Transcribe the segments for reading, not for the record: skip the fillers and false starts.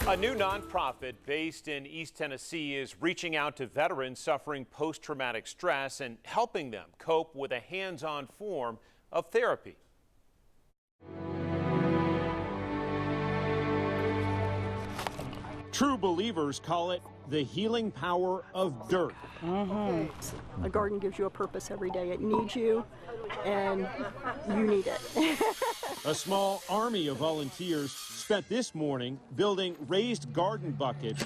A new nonprofit based in East Tennessee is reaching out to veterans suffering post-traumatic stress and helping them cope with a hands-on form of therapy. True believers call it the healing power of dirt. A garden gives you a purpose every day. It needs you, and you need it. A small army of volunteers spent this morning building raised garden buckets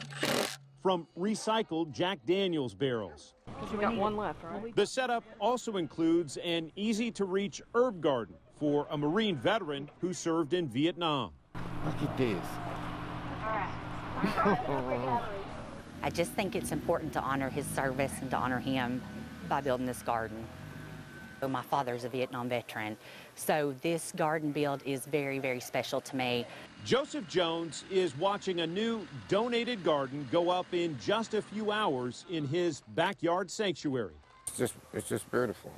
from recycled Jack Daniels barrels. You got one left, right? The setup also includes an easy-to-reach herb garden for a Marine veteran who served in Vietnam. Look at this. I just think it's important to honor his service and to honor him by building this garden. So my father's a Vietnam veteran, so this garden build is very, very special to me. Joseph Jones is watching a new donated garden go up in just a few hours in his backyard sanctuary. It's just beautiful.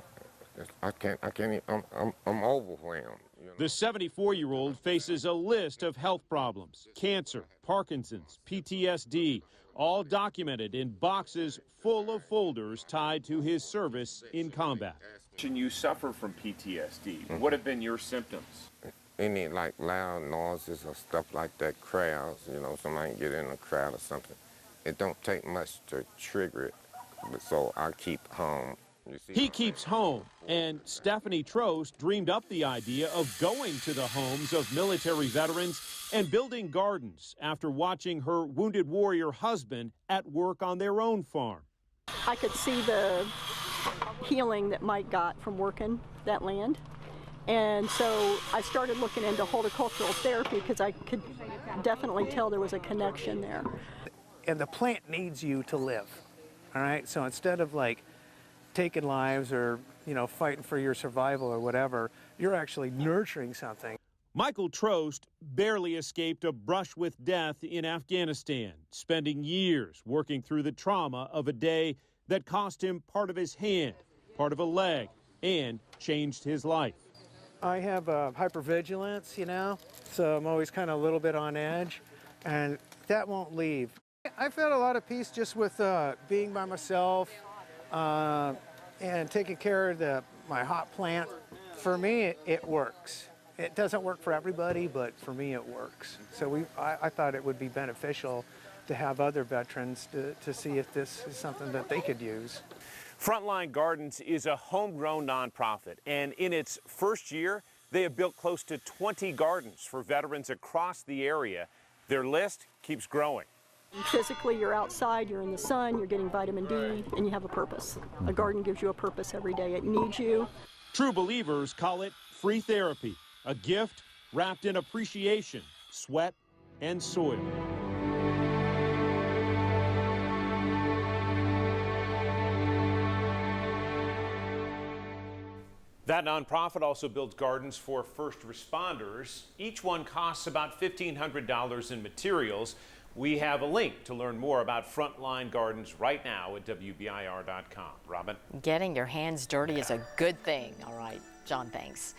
I can't even, I'm overwhelmed. You know? The 74-year-old faces a list of health problems: cancer, Parkinson's, PTSD, all documented in boxes full of folders tied to his service in combat. You suffer from PTSD. What have been your symptoms? Any like loud noises or stuff like that, crowds, you know, somebody get in a crowd or something. It don't take much to trigger it, so I keep home. He keeps home, and Stephanie Trost dreamed up the idea of going to the homes of military veterans and building gardens after watching her wounded warrior husband at work on their own farm. I could see the healing that Mike got from working that land. And so I started looking into horticultural therapy because I could definitely tell there was a connection there. And the plant needs you to live, all right? So instead of like taking lives or, you know, fighting for your survival or whatever, you're actually nurturing something. Michael Trost barely escaped a brush with death in Afghanistan, spending years working through the trauma of a day that cost him part of his hand, part of a leg, and changed his life. I have hypervigilance, you know, so I'm always kind of a little bit on edge, and that won't leave. I felt a lot of peace just with being by myself and taking care of my hot plant. For me, it works. It doesn't work for everybody, but for me it works. So I thought it would be beneficial to have other veterans to see if this is something that they could use. Frontline Gardens is a homegrown nonprofit, and in its first year, they have built close to 20 gardens for veterans across the area. Their list keeps growing. Physically, you're outside, you're in the sun, you're getting vitamin D, and you have a purpose. A garden gives you a purpose every day. It needs you. True believers call it free therapy, a gift wrapped in appreciation, sweat, and soil. That nonprofit also builds gardens for first responders. Each one costs about $1,500 in materials. We have a link to learn more about Frontline Gardens right now at WBIR.com. Robin? Getting your hands dirty is a good thing. All right, John, thanks.